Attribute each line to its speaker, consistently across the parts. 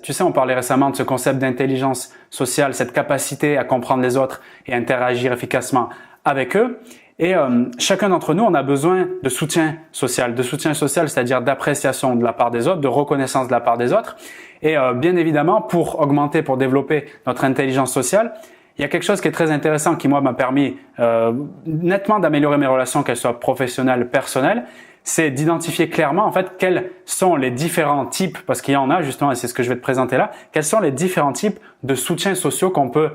Speaker 1: tu sais, on parlait récemment de ce concept d'intelligence sociale, cette capacité à comprendre les autres et interagir efficacement avec eux. Et chacun d'entre nous, on a besoin de soutien social, c'est-à-dire d'appréciation de la part des autres, de reconnaissance de la part des autres. Et bien évidemment, pour développer notre intelligence sociale, il y a quelque chose qui est très intéressant qui, moi, m'a permis nettement d'améliorer mes relations, qu'elles soient professionnelles, personnelles. C'est d'identifier clairement, en fait, quels sont les différents types, parce qu'il y en a justement, et c'est ce que je vais te présenter là, quels sont les différents types de soutiens sociaux qu'on peut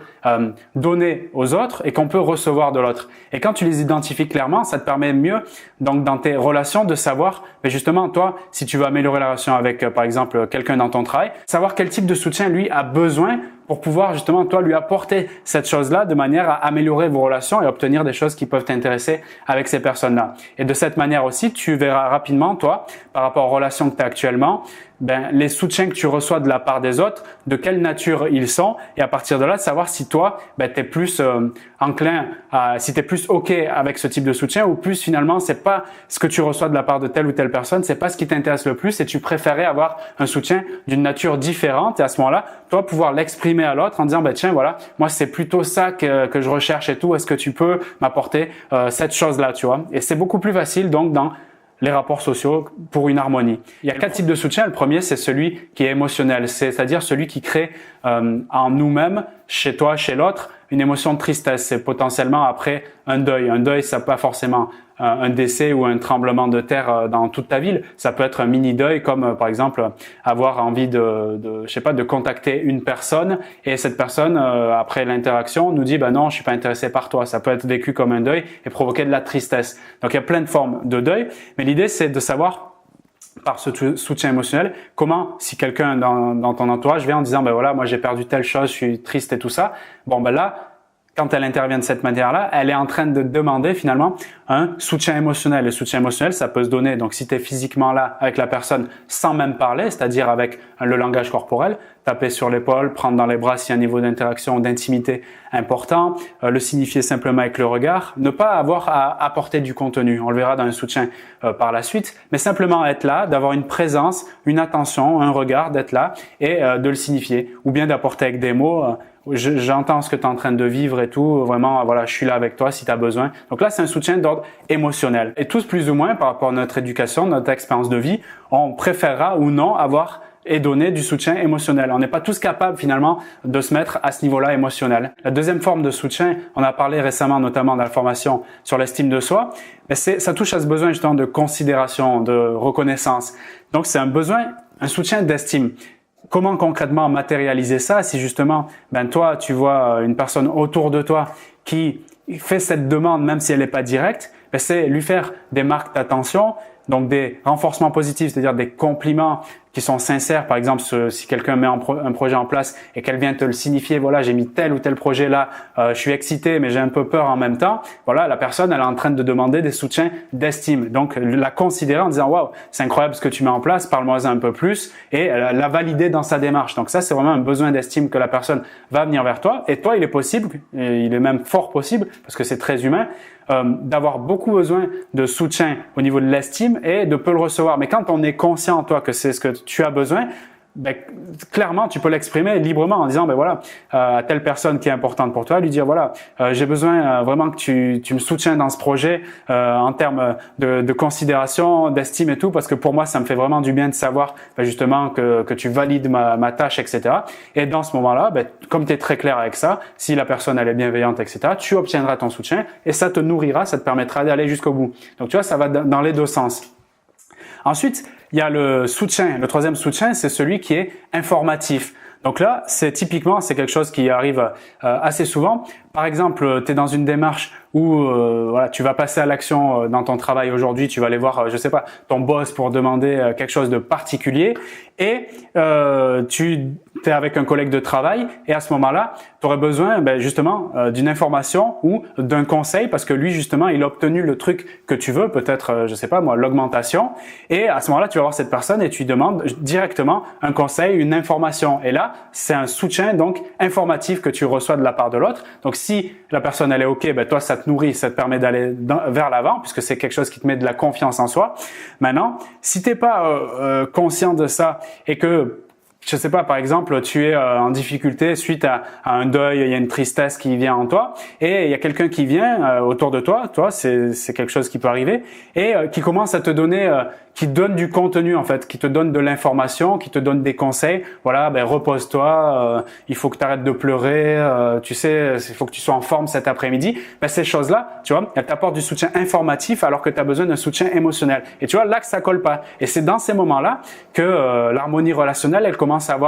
Speaker 1: donner aux autres et qu'on peut recevoir de l'autre. Et quand tu les identifies clairement, ça te permet mieux, donc dans tes relations, de savoir, mais justement, toi, si tu veux améliorer la relation avec, par exemple, quelqu'un dans ton travail, savoir quel type de soutien lui a besoin pour pouvoir justement, toi, lui apporter cette chose-là de manière à améliorer vos relations et obtenir des choses qui peuvent t'intéresser avec ces personnes-là. Et de cette manière aussi, tu verras rapidement, toi, par rapport aux relations que tu as actuellement, les soutiens que tu reçois de la part des autres, de quelle nature ils sont, et à partir de là, de savoir si toi, tu es plus enclin si tu es plus OK avec ce type de soutien, ou plus finalement, c'est pas ce que tu reçois de la part de telle ou telle personne, c'est pas ce qui t'intéresse le plus, et tu préférais avoir un soutien d'une nature différente, et à ce moment-là, toi, pouvoir l'exprimer à l'autre en disant, tiens, voilà, moi, c'est plutôt ça que je recherche et tout, est-ce que tu peux m'apporter cette chose-là, tu vois? Et c'est beaucoup plus facile, donc, dans les rapports sociaux pour une harmonie. Il y a 4 types de soutien. Le premier, c'est celui qui est émotionnel, c'est-à-dire celui qui crée en nous-mêmes, chez toi, chez l'autre, une émotion de tristesse. C'est potentiellement après un deuil. Un deuil, ça pas forcément un décès ou un tremblement de terre dans toute ta ville. Ça peut être un mini deuil, comme par exemple avoir envie de contacter une personne, et cette personne après l'interaction nous dit non, je suis pas intéressé par toi. Ça peut être vécu comme un deuil et provoquer de la tristesse. Donc il y a plein de formes de deuil, mais l'idée c'est de savoir, par ce soutien émotionnel, comment, si quelqu'un dans ton entourage vient en disant voilà, moi j'ai perdu telle chose, je suis triste et tout ça, là, quand elle intervient de cette manière-là, elle est en train de demander finalement un soutien émotionnel. Le soutien émotionnel, ça peut se donner, donc si tu es physiquement là avec la personne sans même parler, c'est-à-dire avec le langage corporel, taper sur l'épaule, prendre dans les bras s'il y a un niveau d'interaction, d'intimité important, le signifier simplement avec le regard, ne pas avoir à apporter du contenu, on le verra dans un soutien par la suite, mais simplement être là, d'avoir une présence, une attention, un regard, d'être là et de le signifier, ou bien d'apporter avec des mots j'entends ce que tu es en train de vivre et tout, vraiment, voilà, je suis là avec toi si tu as besoin. Donc là, c'est un soutien d'ordre émotionnel. Et tous, plus ou moins, par rapport à notre éducation, notre expérience de vie, on préférera ou non avoir et donner du soutien émotionnel. On n'est pas tous capables finalement de se mettre à ce niveau-là émotionnel. La deuxième forme de soutien, on a parlé récemment notamment dans la formation sur l'estime de soi, mais ça touche à ce besoin justement de considération, de reconnaissance. Donc c'est un besoin, un soutien d'estime. Comment concrètement matérialiser ça si justement, toi, tu vois une personne autour de toi qui fait cette demande même si elle n'est pas directe, c'est lui faire des marques d'attention, donc des renforcements positifs, c'est-à-dire des compliments qui sont sincères. Par exemple, si quelqu'un met un projet en place et qu'elle vient te le signifier, voilà, j'ai mis tel ou tel projet là, je suis excité mais j'ai un peu peur en même temps. Voilà, la personne, elle est en train de demander des soutiens d'estime. Donc, la considérer en disant, waouh, c'est incroyable ce que tu mets en place, parle-moi un peu plus, et la valider dans sa démarche. Donc ça, c'est vraiment un besoin d'estime que la personne va venir vers toi. Et toi, il est possible, et il est même fort possible, parce que c'est très humain, d'avoir beaucoup besoin de soutien au niveau de l'estime et de peu le recevoir. Mais quand on est conscient, toi, que c'est ce que tu as besoin, clairement, tu peux l'exprimer librement en disant, voilà, à telle personne qui est importante pour toi, lui dire, voilà, j'ai besoin vraiment que tu me soutiens dans ce projet en termes de considération, d'estime et tout, parce que pour moi, ça me fait vraiment du bien de savoir justement que tu valides ma tâche, etc. Et dans ce moment-là, comme tu es très clair avec ça, si la personne elle est bienveillante, etc., tu obtiendras ton soutien et ça te nourrira, ça te permettra d'aller jusqu'au bout. Donc tu vois, ça va dans les deux sens. Ensuite, il y a le soutien. Le troisième soutien, c'est celui qui est informatif. Donc là, c'est quelque chose qui arrive assez souvent. Par exemple, tu es dans une démarche où tu vas passer à l'action dans ton travail aujourd'hui, tu vas aller voir, ton boss pour demander quelque chose de particulier et tu es avec un collègue de travail et à ce moment-là, tu aurais besoin justement d'une information ou d'un conseil parce que lui justement, il a obtenu le truc que tu veux, peut-être l'augmentation, et à ce moment-là, tu vas voir cette personne et tu lui demandes directement un conseil, une information, et là, c'est un soutien donc informatif que tu reçois de la part de l'autre. Donc si la personne elle est OK, toi ça te nourrit, ça te permet d'aller vers l'avant puisque c'est quelque chose qui te met de la confiance en soi. Maintenant, si t'es pas conscient de ça et que je sais pas, par exemple, tu es en difficulté suite à un deuil, il y a une tristesse qui vient en toi, et il y a quelqu'un qui vient autour de toi, c'est quelque chose qui peut arriver, et qui commence à te donner, qui te donne du contenu en fait, qui te donne de l'information, qui te donne des conseils. Voilà, ben repose-toi, il faut que tu arrêtes de pleurer, tu sais, il faut que tu sois en forme cet après-midi. Ben ces choses-là, tu vois, elles t'apportent du soutien informatif alors que tu as besoin d'un soutien émotionnel. Et tu vois là que ça colle pas. Et c'est dans ces moments-là que l'harmonie relationnelle, elle commence à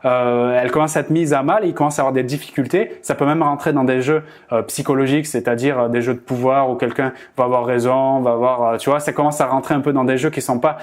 Speaker 1: être mise à mal, et il commence à avoir des difficultés. Ça peut même rentrer dans des jeux psychologiques, c'est-à-dire des jeux de pouvoir où quelqu'un va avoir raison, va avoir, tu vois, ça commence à rentrer un peu dans des jeux qui sont pas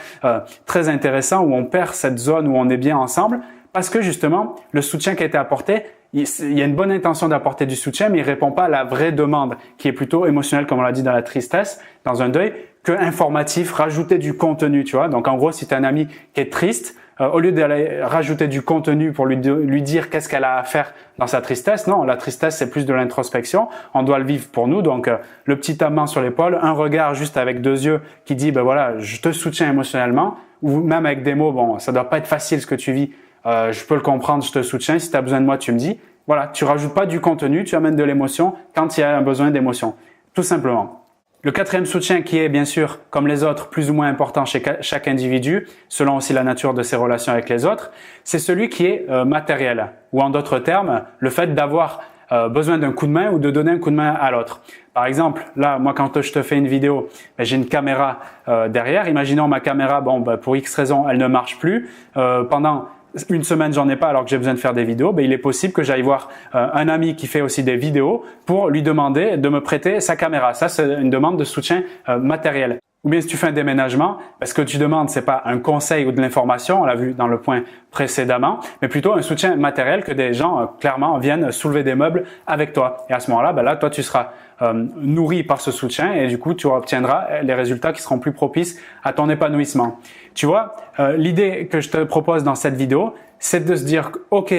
Speaker 1: très intéressants, où on perd cette zone où on est bien ensemble, parce que justement le soutien qui a été apporté, il y a une bonne intention d'apporter du soutien, mais il répond pas à la vraie demande qui est plutôt émotionnelle, comme on l'a dit, dans la tristesse, dans un deuil, que informatif, rajouter du contenu, tu vois. Donc en gros, si tu as un ami qui est triste, au lieu d'aller rajouter du contenu pour lui dire qu'est-ce qu'elle a à faire dans sa tristesse, non, la tristesse c'est plus de l'introspection, on doit le vivre pour nous. Donc le petit main sur l'épaule, un regard juste avec deux yeux qui dit ben voilà, je te soutiens émotionnellement, ou même avec des mots, bon, ça doit pas être facile ce que tu vis, je peux le comprendre, je te soutiens, si tu as besoin de moi tu me dis. Voilà, tu rajoutes pas du contenu, tu amènes de l'émotion quand il y a un besoin d'émotion, tout simplement. Le quatrième soutien, qui est bien sûr, comme les autres, plus ou moins important chez chaque individu, selon aussi la nature de ses relations avec les autres, c'est celui qui est matériel, ou en d'autres termes, le fait d'avoir besoin d'un coup de main ou de donner un coup de main à l'autre. Par exemple, là, moi, quand je te fais une vidéo, j'ai une caméra derrière. Imaginons ma caméra, pour X raison, elle ne marche plus. Pendant une semaine, j'en ai pas alors que j'ai besoin de faire des vidéos, il est possible que j'aille voir un ami qui fait aussi des vidéos pour lui demander de me prêter sa caméra. Ça, c'est une demande de soutien matériel. Ou bien si tu fais un déménagement, ce que tu demandes, c'est pas un conseil ou de l'information, on l'a vu dans le point précédemment, mais plutôt un soutien matériel, que des gens clairement viennent soulever des meubles avec toi. Et à ce moment-là, là, toi, tu seras nourri par ce soutien, et du coup, tu obtiendras les résultats qui seront plus propices à ton épanouissement. Tu vois, l'idée que je te propose dans cette vidéo, c'est de se dire, ok,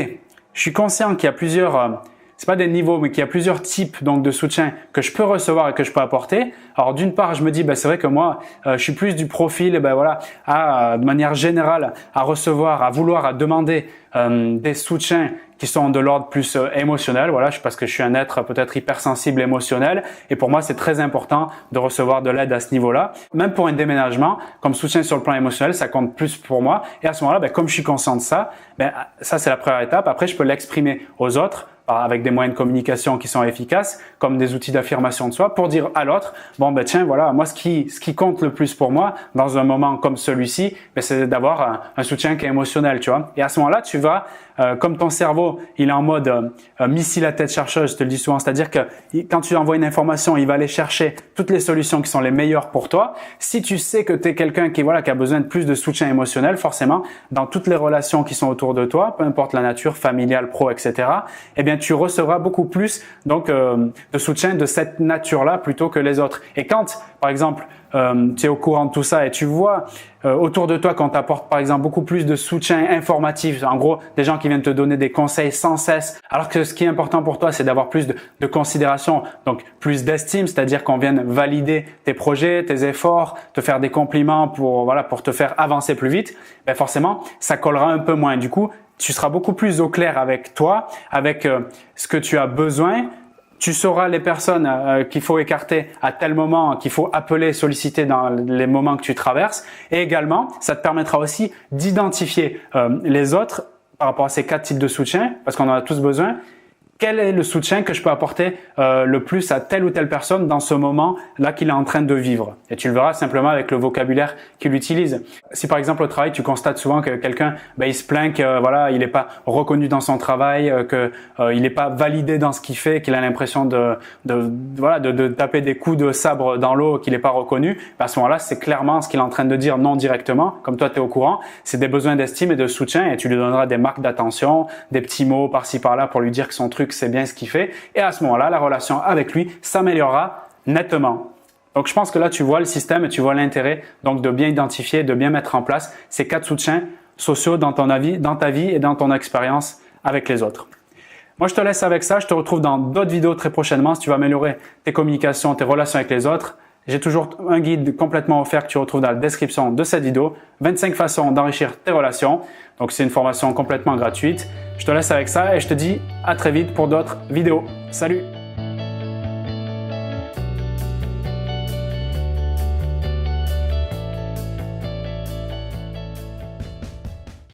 Speaker 1: je suis conscient qu'il y a plusieurs c'est pas des niveaux, mais qu'il y a plusieurs types donc de soutien que je peux recevoir et que je peux apporter. Alors d'une part, je me dis, c'est vrai que moi, je suis plus du profil, de manière générale, à recevoir, à vouloir, à demander des soutiens qui sont de l'ordre plus émotionnel. Voilà, parce que je suis un être peut-être hypersensible émotionnel, et pour moi, c'est très important de recevoir de l'aide à ce niveau-là. Même pour un déménagement, comme soutien sur le plan émotionnel, ça compte plus pour moi. Et à ce moment-là, comme je suis conscient de ça, ça c'est la première étape. Après, je peux l'exprimer aux autres avec des moyens de communication qui sont efficaces, comme des outils d'affirmation de soi, pour dire à l'autre, tiens, voilà, moi, ce qui compte le plus pour moi dans un moment comme celui-ci, c'est d'avoir un soutien qui est émotionnel, tu vois. Et à ce moment-là, tu vas, comme ton cerveau, il est en mode missile à tête chercheuse, je te le dis souvent, c'est-à-dire que quand tu envoies une information, il va aller chercher toutes les solutions qui sont les meilleures pour toi. Si tu sais que tu es quelqu'un qui a besoin de plus de soutien émotionnel, forcément, dans toutes les relations qui sont autour de toi, peu importe la nature, familiale, pro, etc., tu recevras beaucoup plus de soutien de cette nature-là plutôt que les autres. Et quand, par exemple, tu es au courant de tout ça et tu vois autour de toi qu'on t'apporte par exemple beaucoup plus de soutien informatif, en gros des gens qui viennent te donner des conseils sans cesse, alors que ce qui est important pour toi, c'est d'avoir plus de considération, donc plus d'estime, c'est-à-dire qu'on vienne valider tes projets, tes efforts, te faire des compliments pour te faire avancer plus vite, forcément ça collera un peu moins. Du coup, tu seras beaucoup plus au clair avec toi, avec ce que tu as besoin. Tu sauras les personnes qu'il faut écarter à tel moment, qu'il faut appeler, solliciter dans les moments que tu traverses. Et également, ça te permettra aussi d'identifier les autres par rapport à ces 4 types de soutien, parce qu'on en a tous besoin. Quel est le soutien que je peux apporter le plus à telle ou telle personne dans ce moment-là qu'il est en train de vivre? Et tu le verras simplement avec le vocabulaire qu'il utilise. Si par exemple au travail, tu constates souvent que quelqu'un, il se plaint que il n'est pas reconnu dans son travail, que il n'est pas validé dans ce qu'il fait, qu'il a l'impression de taper des coups de sabre dans l'eau, qu'il n'est pas reconnu, à ce moment-là, c'est clairement ce qu'il est en train de dire non directement, comme toi tu es au courant, c'est des besoins d'estime et de soutien, et tu lui donneras des marques d'attention, des petits mots par-ci par-là pour lui dire que son truc c'est bien ce qu'il fait, et à ce moment-là, la relation avec lui s'améliorera nettement. Donc je pense que là tu vois le système et tu vois l'intérêt donc de bien identifier, de bien mettre en place ces 4 soutiens sociaux dans ta vie et dans ton expérience avec les autres. Moi je te laisse avec ça, je te retrouve dans d'autres vidéos très prochainement. Si tu veux améliorer tes communications, tes relations avec les autres, J'ai toujours un guide complètement offert que tu retrouves dans la description de cette vidéo. 25 façons d'enrichir tes relations. Donc c'est une formation complètement gratuite. Je te laisse avec ça et je te dis à très vite pour d'autres vidéos. Salut!